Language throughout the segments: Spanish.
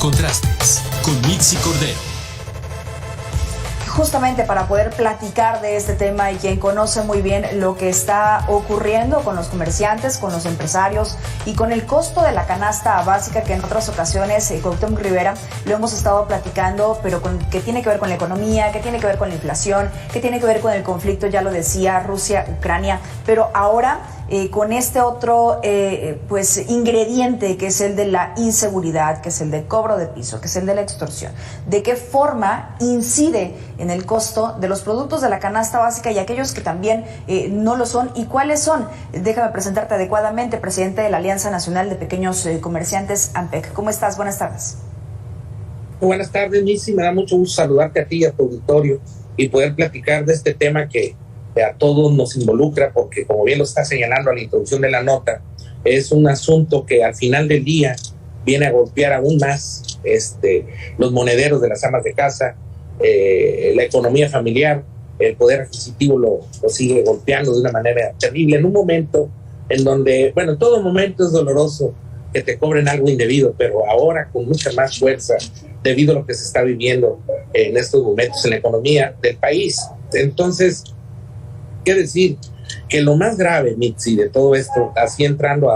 Contrastes con Mitzi Cordero. Justamente para poder platicar de este tema y quien conoce muy bien lo que está ocurriendo con los comerciantes, con los empresarios y con el costo de la canasta básica, que en otras ocasiones Cuauhtémoc Rivera lo hemos estado platicando, pero que tiene que ver con la economía, que tiene que ver con la inflación, que tiene que ver con el conflicto, ya lo decía, Rusia-Ucrania, pero ahora con este otro pues ingrediente, que es el de la inseguridad, que es el de cobro de piso, que es el de la extorsión. ¿De qué forma incide en el costo de los productos de la canasta básica y aquellos que también no lo son? ¿Y cuáles son? Déjame presentarte adecuadamente, presidente de la Alianza Nacional de Pequeños Comerciantes, ANPEC. ¿Cómo estás? Buenas tardes. Buenas tardes, Missy. Me da mucho gusto saludarte a ti y a tu auditorio y poder platicar de este tema que a todos nos involucra, porque como bien lo está señalando a la introducción de la nota, es un asunto que al final del día viene a golpear aún más los monederos de las amas de casa, la economía familiar, el poder adquisitivo lo sigue golpeando de una manera terrible, en un momento en donde, bueno, en todo momento es doloroso que te cobren algo indebido, pero ahora con mucha más fuerza debido a lo que se está viviendo en estos momentos en la economía del país. Entonces, ¿qué decir? Que lo más grave, Mitzi, de todo esto, así entrando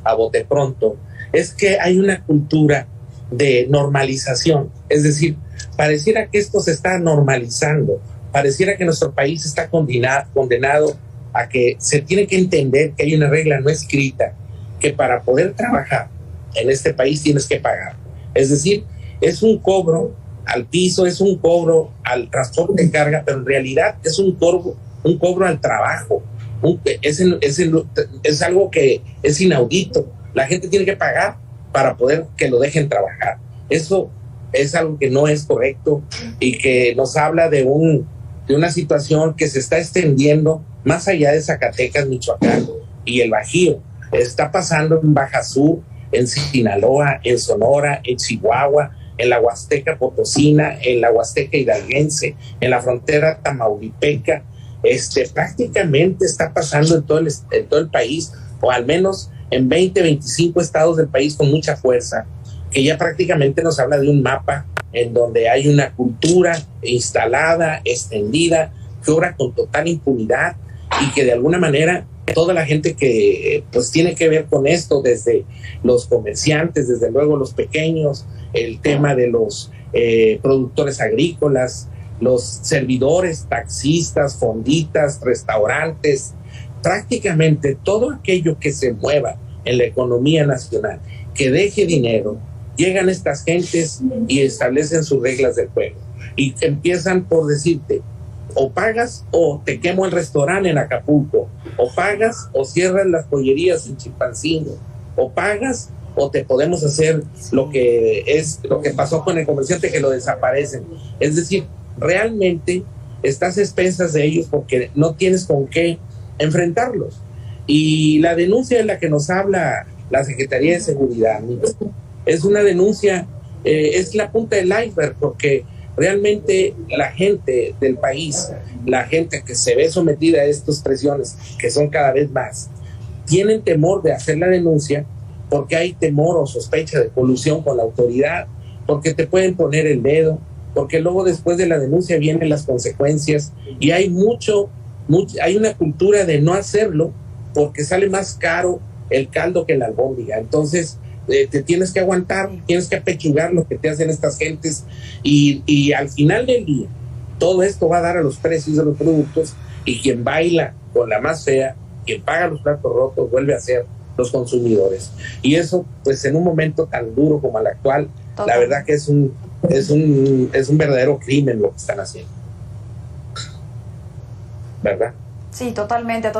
a bote pronto, es que hay una cultura de normalización. Es decir, pareciera que esto se está normalizando, pareciera que nuestro país está condenado a que se tiene que entender que hay una regla no escrita, que para poder trabajar en este país tienes que pagar. Es decir, es un cobro al piso, es un cobro al transporte de carga, pero en realidad es un cobro al trabajo. Es algo que es inaudito. La gente tiene que pagar para poder que lo dejen trabajar. Eso es algo que no es correcto y que nos habla de una situación que se está extendiendo más allá de Zacatecas, Michoacán y el Bajío. Está pasando en Baja Sur, en Sinaloa, en Sonora, en Chihuahua, en la Huasteca Potosina, en la Huasteca Hidalguense, en la frontera tamaulipeca. Prácticamente está pasando en todo el país, o al menos en 20, 25 estados del país con mucha fuerza, que ya prácticamente nos habla de un mapa en donde hay una cultura instalada, extendida, que obra con total impunidad y que de alguna manera toda la gente que pues tiene que ver con esto, desde los comerciantes, desde luego los pequeños, el tema de los productores agrícolas, los servidores, taxistas, fonditas, restaurantes, prácticamente todo aquello que se mueva en la economía nacional, que deje dinero, llegan estas gentes y establecen sus reglas del juego. Y empiezan por decirte, o pagas o te quemo el restaurante en Acapulco, o pagas o cierras las pollerías en Chilpancingo, o pagas o te podemos hacer lo que pasó con el comerciante, que lo desaparecen. Es decir, realmente estás a expensas de ellos porque no tienes con qué enfrentarlos. Y la denuncia de la que nos habla la Secretaría de Seguridad es una denuncia, es la punta del iceberg, porque realmente la gente del país, la gente que se ve sometida a estas presiones, que son cada vez más, tienen temor de hacer la denuncia porque hay temor o sospecha de colusión con la autoridad, porque te pueden poner el dedo, porque luego después de la denuncia vienen las consecuencias, y hay hay una cultura de no hacerlo porque sale más caro el caldo que la albóndiga. Entonces te tienes que aguantar, tienes que apechugar lo que te hacen estas gentes, y al final del día todo esto va a dar a los precios de los productos, y quien baila con la más fea, quien paga los platos rotos, vuelve a ser los consumidores. Y eso, pues en un momento tan duro como el actual, la verdad que es un verdadero crimen lo que están haciendo, ¿verdad? Sí, totalmente,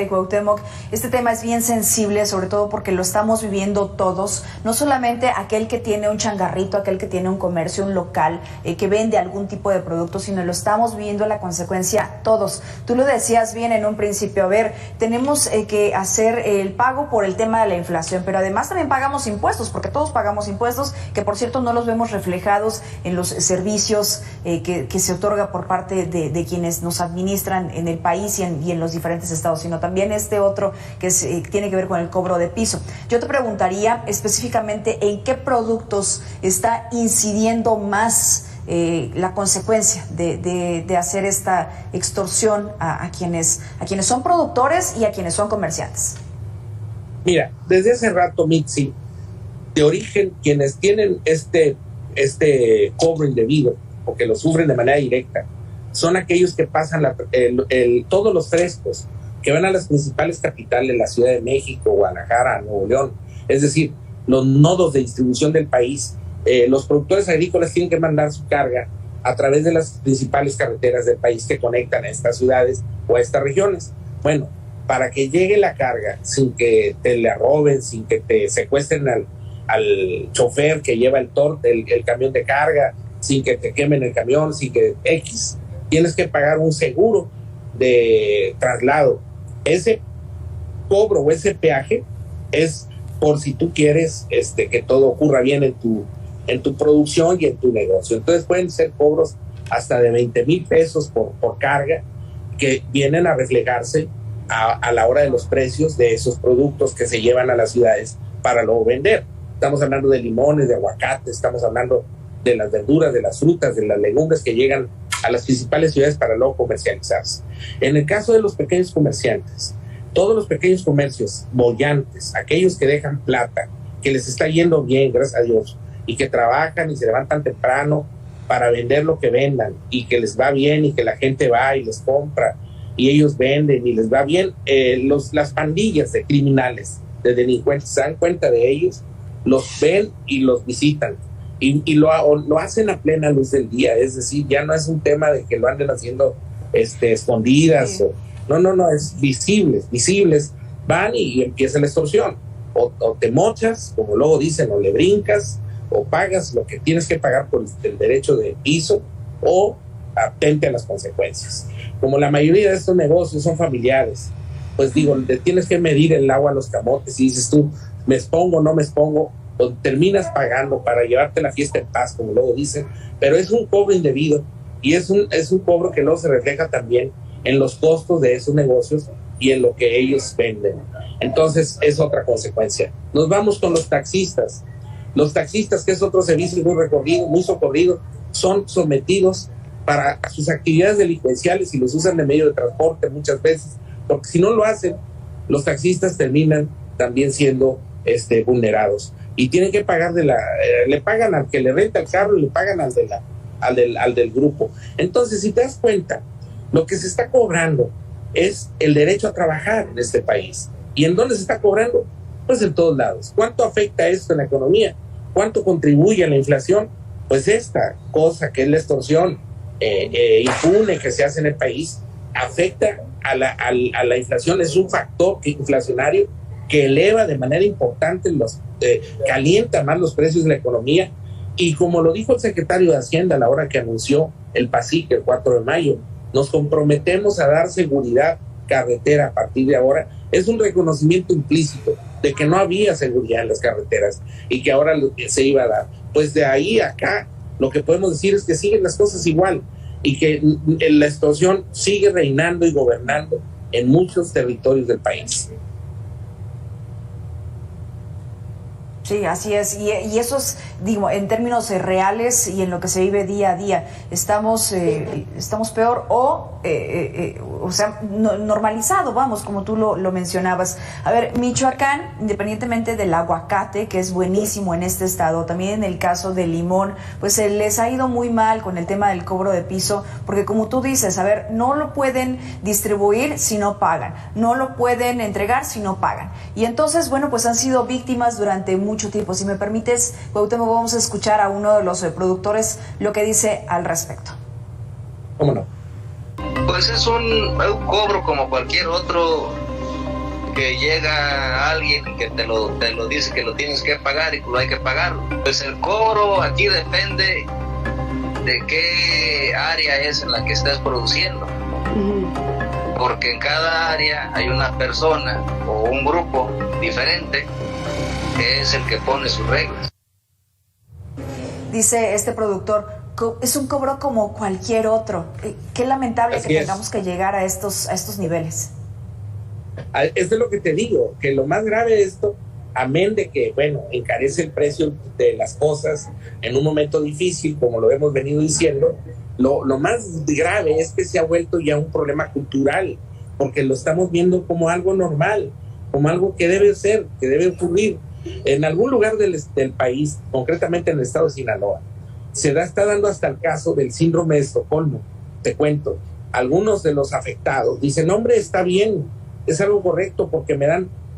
Cuauhtémoc. Este tema es bien sensible, sobre todo porque lo estamos viviendo todos, no solamente aquel que tiene un changarrito, aquel que tiene un comercio, un local, que vende algún tipo de producto, sino lo estamos viviendo la consecuencia todos. Tú lo decías bien en un principio, a ver, tenemos que hacer el pago por el tema de la inflación, pero además también pagamos impuestos, porque todos pagamos impuestos, que por cierto no los vemos reflejados en los servicios que se otorga por parte de quienes nos administran en el país y en y en los diferentes estados, sino también este otro que tiene que ver con el cobro de piso. Yo te preguntaría específicamente en qué productos está incidiendo más la consecuencia de hacer esta extorsión a quienes son productores y a quienes son comerciantes. Mira, desde hace rato, Mitzi, de origen, quienes tienen este cobro indebido o que lo sufren de manera directa son aquellos que pasan todos los frescos que van a las principales capitales, la Ciudad de México, Guadalajara, Nuevo León, es decir, los nodos de distribución del país. Los productores agrícolas tienen que mandar su carga a través de las principales carreteras del país que conectan a estas ciudades o a estas regiones. Bueno, para que llegue la carga sin que te la roben, sin que te secuestren al chofer que lleva el camión de carga, sin que te quemen el camión, sin que tienes que pagar un seguro de traslado. Ese cobro o ese peaje es por si tú quieres que todo ocurra bien en tu producción y en tu negocio. Entonces pueden ser cobros hasta de 20,000 pesos por carga que vienen a reflejarse a la hora de los precios de esos productos que se llevan a las ciudades para luego vender. Estamos hablando de limones, de aguacates, estamos hablando de las verduras, de las frutas, de las legumbres que llegan a las principales ciudades para luego comercializarse. En el caso de los pequeños comerciantes, todos los pequeños comercios bollantes, aquellos que dejan plata, que les está yendo bien, gracias a Dios, y que trabajan y se levantan temprano para vender lo que vendan y que les va bien y que la gente va y les compra y ellos venden y les va bien, las pandillas de criminales, de delincuentes, se dan cuenta de ellos, los ven y los visitan y lo hacen a plena luz del día, es decir, ya no es un tema de que lo anden haciendo escondidas, sí. No, es visibles, van y empieza la extorsión, o te mochas, como luego dicen, o le brincas, o pagas lo que tienes que pagar por el derecho de piso, o atente a las consecuencias. Como la mayoría de estos negocios son familiares, pues digo, le tienes que medir el agua a los camotes y dices tú, me expongo, no me expongo, o terminas pagando para llevarte la fiesta en paz, como luego dicen, pero es un cobro indebido y es un cobro que luego se refleja también en los costos de esos negocios y en lo que ellos venden. Entonces es otra consecuencia. Nos vamos con los taxistas. Los taxistas, que es otro servicio muy socorrido, son sometidos para sus actividades delincuenciales y los usan de medio de transporte muchas veces, porque si no lo hacen, los taxistas terminan también siendo vulnerados y tienen que pagar le pagan al que le renta el carro y le pagan al del grupo. Entonces, si te das cuenta, lo que se está cobrando es el derecho a trabajar en este país. ¿Y en dónde se está cobrando? Pues en todos lados. ¿Cuánto afecta esto en la economía? ¿Cuánto contribuye a la inflación? Pues esta cosa que es la extorsión impune que se hace en el país afecta a la inflación. Es un factor inflacionario que eleva de manera importante, calienta más los precios de la economía. Y como lo dijo el secretario de Hacienda a la hora que anunció el PASIC el 4 de mayo, nos comprometemos a dar seguridad carretera a partir de ahora. Es un reconocimiento implícito de que no había seguridad en las carreteras y que ahora se iba a dar. Pues de ahí a acá lo que podemos decir es que siguen las cosas igual y que la extorsión sigue reinando y gobernando en muchos territorios del país. Sí, así es, y eso es, digo, en términos reales y en lo que se vive día a día, estamos peor o sea, normalizado, vamos, como tú lo mencionabas. A ver, Michoacán, independientemente del aguacate, que es buenísimo en este estado, también en el caso del limón, pues se les ha ido muy mal con el tema del cobro de piso, porque como tú dices, a ver, no lo pueden distribuir si no pagan, no lo pueden entregar si no pagan, y entonces, bueno, pues han sido víctimas durante mucho tiempo. Si me permites, Cuauhtémoc, vamos a escuchar a uno de los productores lo que dice al respecto. ¿Cómo no? Pues es un cobro como cualquier otro, que llega alguien que te lo dice que lo tienes que pagar y que lo hay que pagar. Pues el cobro aquí depende de qué área es en la que estés produciendo. Porque en cada área hay una persona o un grupo diferente que es el que pone sus reglas. Dice este productor, es un cobro como cualquier otro. Qué lamentable Así que es. tengamos que llegar a estos niveles. Esto es lo que te digo, que lo más grave de esto, amén de que, bueno, encarece el precio de las cosas en un momento difícil, como lo hemos venido diciendo, lo más grave es que se ha vuelto ya un problema cultural, porque lo estamos viendo como algo normal, como algo que debe ser, que debe ocurrir. En algún lugar del país, concretamente en el estado de Sinaloa, está dando hasta el caso del síndrome de Estocolmo. Te cuento, algunos de los afectados dicen, hombre, está bien, es algo correcto porque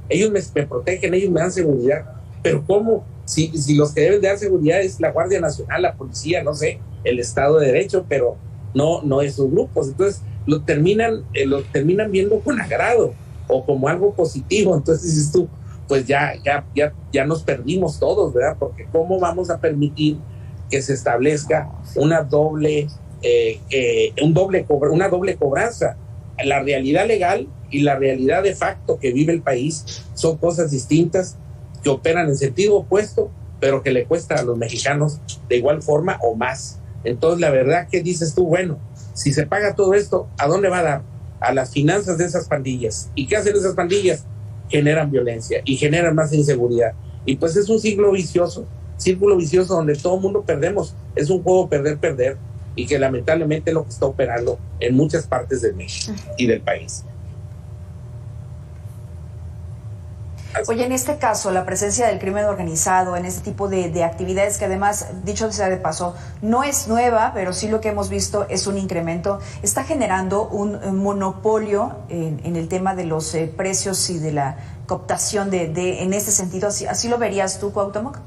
ellos me protegen, ellos me dan seguridad, pero ¿cómo? Si los que deben de dar seguridad es la Guardia Nacional, la policía, no sé, el Estado de Derecho, pero no esos grupos. Entonces lo terminan viendo con agrado o como algo positivo. Entonces dices tú, pues ya nos perdimos todos, ¿verdad? Porque ¿cómo vamos a permitir que se establezca una doble cobranza? La realidad legal y la realidad de facto que vive el país son cosas distintas, que operan en sentido opuesto, pero que le cuesta a los mexicanos de igual forma o más. Entonces, la verdad que dices tú, bueno, si se paga todo esto, ¿a dónde va a dar? A las finanzas de esas pandillas. ¿Y qué hacen esas pandillas? Generan violencia y generan más inseguridad. Y pues es un círculo vicioso donde todo el mundo perdemos. Es un juego perder, y que lamentablemente es lo que está operando en muchas partes de México y del país. Oye, en este caso, la presencia del crimen organizado en este tipo de actividades, que además, dicho sea de paso, no es nueva, pero sí lo que hemos visto es un incremento, está generando un monopolio en el tema de los precios y de la cooptación en este sentido. ¿Así lo verías tú, Cuauhtémoc?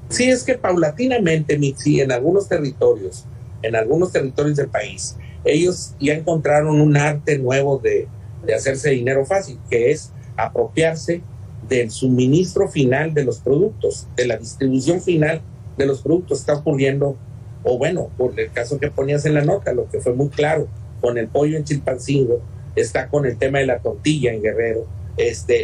Sí, es que paulatinamente, Mitzi, en algunos territorios del país, ellos ya encontraron un arte nuevo de hacerse dinero fácil, que es apropiarse del suministro final de los productos, de la distribución final de los productos. Está ocurriendo, o bueno, por el caso que ponías en la nota, lo que fue muy claro, con el pollo en Chilpancingo, está con el tema de la tortilla en Guerrero,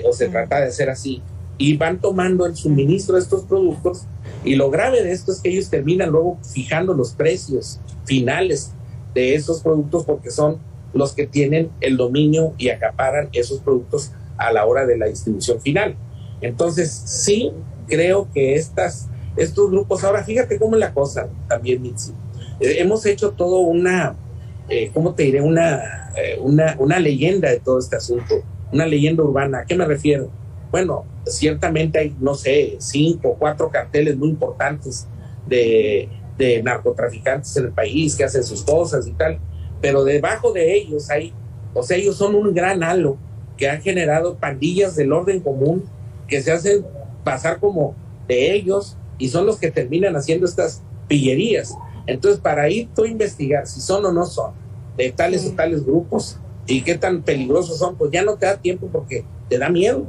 o se trata de hacer así, y van tomando el suministro de estos productos, y lo grave de esto es que ellos terminan luego fijando los precios finales de esos productos, porque son los que tienen el dominio y acaparan esos productos a la hora de la distribución final. Entonces sí creo que estos grupos, ahora fíjate cómo es la cosa también, Mitzi, hemos hecho todo una leyenda de todo este asunto, una leyenda urbana. ¿A qué me refiero? Bueno, ciertamente hay, no sé, 5 o 4 carteles muy importantes de narcotraficantes en el país que hacen sus cosas y tal, pero debajo de ellos ellos son un gran halo que han generado pandillas del orden común que se hacen pasar como de ellos y son los que terminan haciendo estas pillerías. Entonces, para ir tú a investigar si son o no son de tales o tales grupos y qué tan peligrosos son, pues ya no te da tiempo porque te da miedo.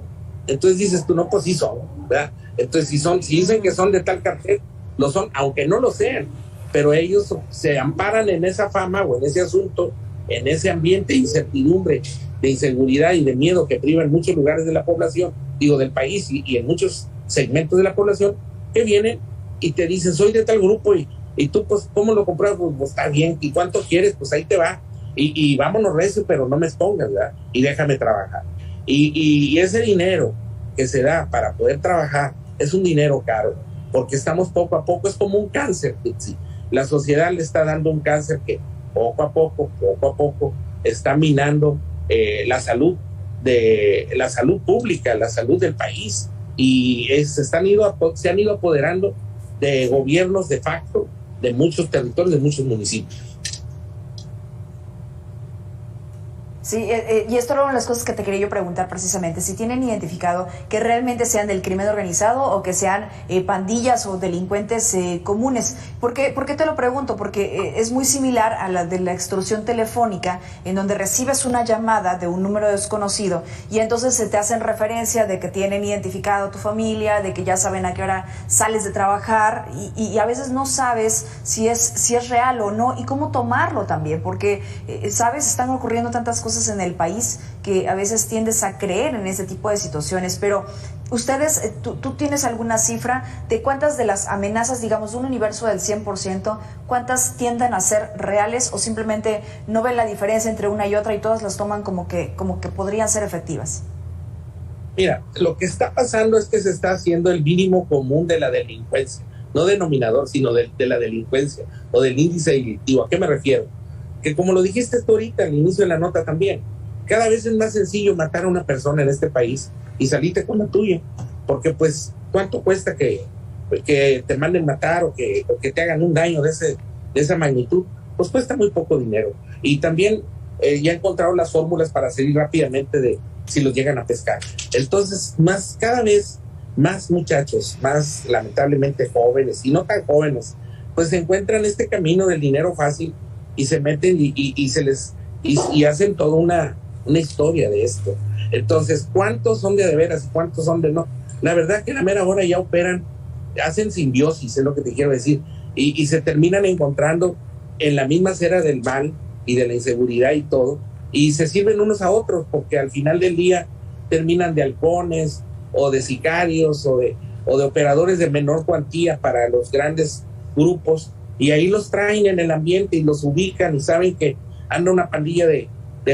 Entonces dices tú, no, pues sí son, ¿verdad? Entonces, si dicen que son de tal cartel, lo son, aunque no lo sean, pero ellos se amparan en esa fama o en ese asunto, en ese ambiente de incertidumbre, de inseguridad y de miedo que priva en muchos lugares de la población, del país y en muchos segmentos de la población, que vienen y te dicen, soy de tal grupo, y tú, pues, ¿cómo lo compras? Pues está bien, ¿y cuánto quieres? Pues ahí te va, y vámonos recio, pero no me expongas, ¿verdad? Y déjame trabajar. Y ese dinero que se da para poder trabajar es un dinero caro, porque estamos poco a poco, es como un cáncer, Pixi. La sociedad le está dando un cáncer que poco a poco está minando la salud pública, la salud del país, y se han ido apoderando de gobiernos de facto de muchos territorios, de muchos municipios. Sí, y esto era una de las cosas que te quería yo preguntar precisamente, si tienen identificado que realmente sean del crimen organizado o que sean pandillas o delincuentes comunes. ¿Por qué te lo pregunto? Porque es muy similar a la de la extorsión telefónica, en donde recibes una llamada de un número desconocido y entonces se te hacen referencia de que tienen identificado a tu familia, de que ya saben a qué hora sales de trabajar y a veces no sabes si es real o no y cómo tomarlo también, porque, ¿sabes? Están ocurriendo tantas cosas en el país que a veces tiendes a creer en ese tipo de situaciones, pero Ustedes, ¿tú tienes alguna cifra de cuántas de las amenazas, digamos, de un universo del 100%, cuántas tienden a ser reales o simplemente no ven la diferencia entre una y otra y todas las toman como que podrían ser efectivas? Mira, lo que está pasando es que se está haciendo el mínimo común de la delincuencia, no denominador, sino de la delincuencia o del índice delictivo. ¿A qué me refiero? Que como lo dijiste tú ahorita al inicio de la nota también, cada vez es más sencillo matar a una persona en este país y salirte con la tuya, porque pues ¿cuánto cuesta que te manden matar o que te hagan un daño de esa magnitud? Pues cuesta muy poco dinero. Y también ya he encontrado las fórmulas para salir rápidamente de si los llegan a pescar. Entonces, cada vez más muchachos, más lamentablemente jóvenes y no tan jóvenes, pues se encuentran este camino del dinero fácil y se meten y hacen toda una historia de esto. Entonces, ¿cuántos son de veras y cuántos son de no? La verdad que a la mera hora ya operan, hacen simbiosis, es lo que te quiero decir, y se terminan encontrando en la misma acera del mal y de la inseguridad y todo, y se sirven unos a otros, porque al final del día terminan de halcones o de sicarios o de operadores de menor cuantía para los grandes grupos, y ahí los traen en el ambiente y los ubican y saben que anda una pandilla de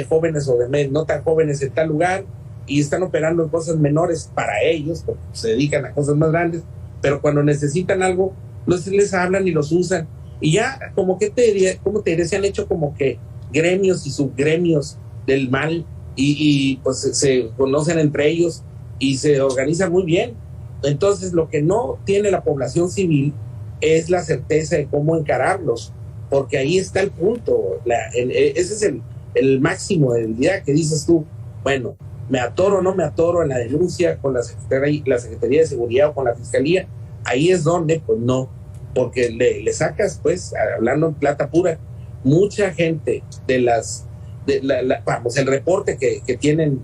jóvenes o de no tan jóvenes en tal lugar y están operando en cosas menores para ellos, porque se dedican a cosas más grandes, pero cuando necesitan algo, les hablan y los usan. Y ya, ¿cómo te diría? Se han hecho como que gremios y subgremios del mal y pues se conocen entre ellos y se organizan muy bien. Entonces, lo que no tiene la población civil es la certeza de cómo encararlos, porque ahí está el punto. Ese es el máximo de debilidad que dices tú, bueno, me atoro o no me atoro en la denuncia con la Secretaría de Seguridad o con la Fiscalía. Ahí es donde, pues no, porque le sacas, pues, hablando en plata pura, mucha gente vamos, el reporte que tienen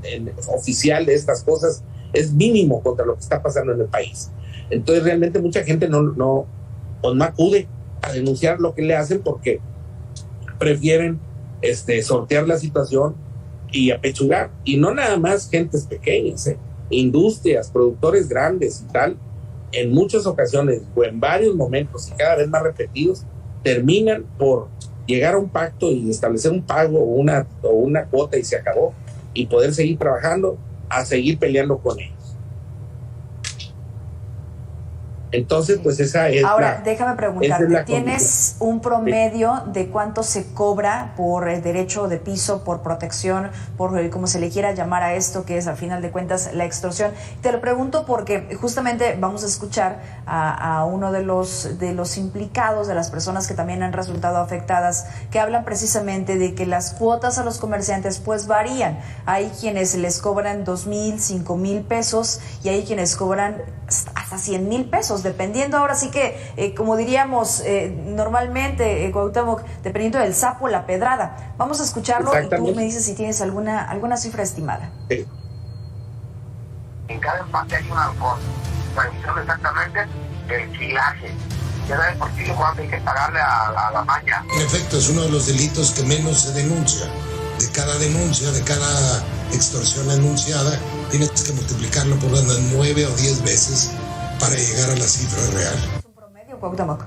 oficial de estas cosas es mínimo contra lo que está pasando en el país. Entonces realmente mucha gente no acude a denunciar lo que le hacen porque prefieren sortear la situación y apechugar. Y no nada más gentes pequeñas, industrias, productores grandes y tal, en muchas ocasiones o en varios momentos y cada vez más repetidos, terminan por llegar a un pacto y establecer un pago o una cuota y se acabó, y poder seguir trabajando a seguir peleando con ellos. Entonces, pues esa es Ahora, déjame preguntarte, ¿tienes condición? un promedio de cuánto se cobra por el derecho de piso, por protección, por como se le quiera llamar a esto, que es al final de cuentas la extorsión? Te lo pregunto porque justamente vamos a escuchar a uno de los implicados, de las personas que también han resultado afectadas, que hablan precisamente de que las cuotas a los comerciantes pues varían. Hay quienes les cobran 2,000, 5,000 pesos y hay quienes cobran hasta 100,000 pesos, dependiendo, ahora sí que, como diríamos normalmente, Cuauhtémoc, dependiendo del sapo o la pedrada. Vamos a escucharlo y tú me dices si tienes alguna cifra estimada. Sí. En cada empate hay un halcón. Revisión exactamente el kilaje. Ya sabes por qué cuánto hay que pagarle a la maña. En efecto, es uno de los delitos que menos se denuncia. De cada denuncia, de cada extorsión anunciada, tienes que multiplicarlo por unas 9 o 10 veces para llegar a la cifra real. ¿Es un promedio, Cuauhtémoc?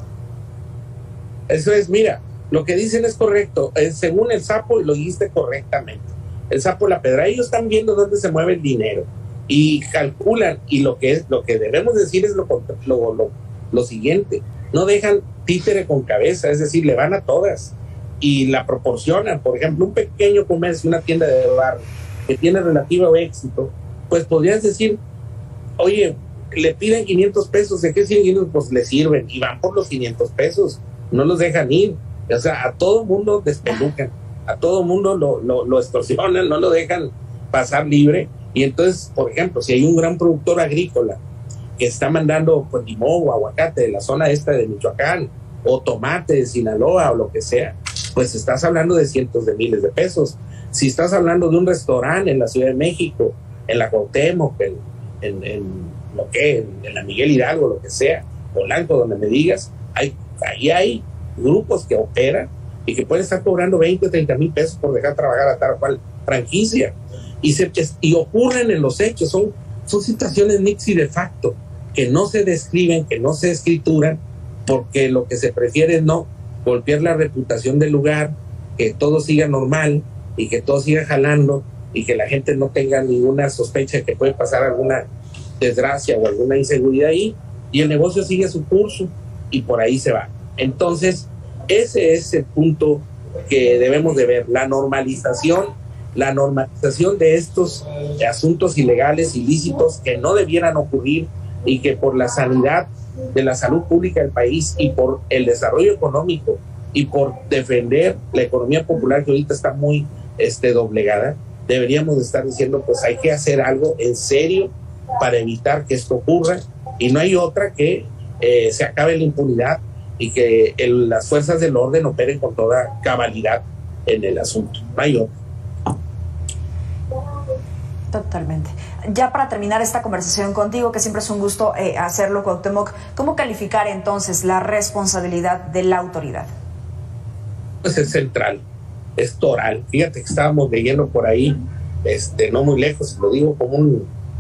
Eso es, mira, lo que dicen es correcto, según el sapo, y lo dijiste correctamente, el sapo, la pedra, ellos están viendo dónde se mueve el dinero y calculan, y lo que debemos decir es lo siguiente: no dejan títere con cabeza, es decir, le van a todas y la proporcionan. Por ejemplo, un pequeño comercio, una tienda de barrio que tiene relativo éxito, pues podrías decir, oye, le piden 500 pesos, ¿de qué sirven 500? Pues le sirven y van por los 500 pesos, no los dejan ir. O sea, a todo mundo despelucan, a todo mundo lo extorsionan, no lo dejan pasar libre. Y entonces, por ejemplo, si hay un gran productor agrícola que está mandando pues limón o aguacate de la zona esta de Michoacán, o tomate de Sinaloa o lo que sea, pues estás hablando de cientos de miles de pesos. Si estás hablando de un restaurante en la Ciudad de México, en la Cuauhtémoc, en la Miguel Hidalgo, lo que sea, Polanco, donde me digas, ahí hay grupos que operan y que pueden estar cobrando 20 o 30 mil pesos por dejar trabajar a tal o cual franquicia. Y ocurren en los hechos, son situaciones mixtas y de facto, que no se describen, que no se escrituran, porque lo que se prefiere es no golpear la reputación del lugar, que todo siga normal y que todo siga jalando y que la gente no tenga ninguna sospecha de que puede pasar alguna desgracia o alguna inseguridad ahí, y el negocio sigue su curso y por ahí se va. Entonces, ese es el punto que debemos de ver, la normalización de estos asuntos ilegales, ilícitos, que no debieran ocurrir y que por la sanidad de la salud pública del país y por el desarrollo económico y por defender la economía popular, que ahorita está muy doblegada, deberíamos de estar diciendo, pues hay que hacer algo en serio para evitar que esto ocurra, y no hay otra que se acabe la impunidad y que las fuerzas del orden operen con toda cabalidad en el asunto. No hay otra. Totalmente. Ya para terminar esta conversación contigo, que siempre es un gusto hacerlo, Cuauhtémoc, ¿cómo calificar entonces la responsabilidad de la autoridad? Pues es central, es toral. Fíjate que estábamos leyendo por ahí, no muy lejos, lo digo como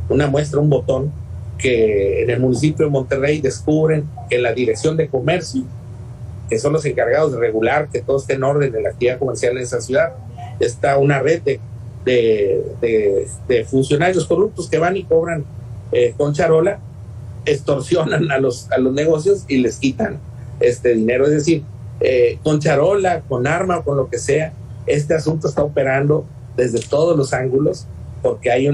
una muestra, un botón, que en el municipio de Monterrey descubren que en la Dirección de Comercio, que son los encargados de regular que todo esté en orden en la actividad comercial en esa ciudad, está una red de funcionarios corruptos que van y cobran con charola, extorsionan a los negocios y les quitan dinero. Es decir, con charola, con arma, con lo que sea, este asunto está operando desde todos los ángulos, porque hay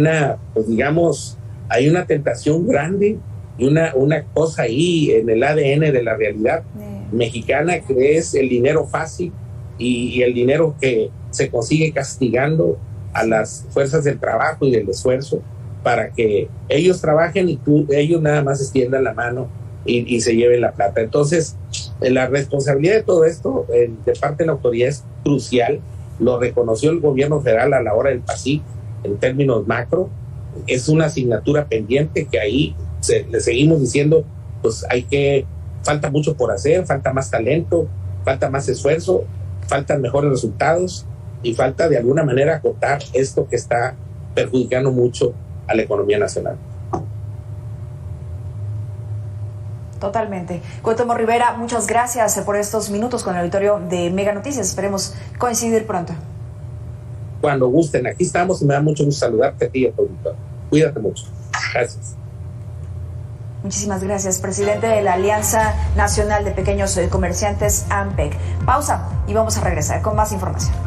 hay una tentación grande y una cosa ahí en el ADN de la realidad mexicana, que es el dinero fácil y el dinero que se consigue castigando a las fuerzas del trabajo y del esfuerzo para que ellos trabajen y ellos nada más extiendan la mano y se lleven la plata. Entonces, la responsabilidad de todo esto de parte de la autoridad es crucial. Lo reconoció el gobierno federal a la hora del PASIC en términos macro. Es una asignatura pendiente que ahí le seguimos diciendo, pues falta mucho por hacer, falta más talento, falta más esfuerzo, faltan mejores resultados y falta de alguna manera acotar esto que está perjudicando mucho a la economía nacional. Totalmente. Cuauhtémoc Rivera, muchas gracias por estos minutos con el auditorio de Mega Noticias. Esperemos coincidir pronto. Cuando gusten, aquí estamos y me da mucho gusto saludarte a ti y a tu auditorio. Cuídate mucho. Gracias. Muchísimas gracias, presidente de la Alianza Nacional de Pequeños Comerciantes, AMPEC. Pausa y vamos a regresar con más información.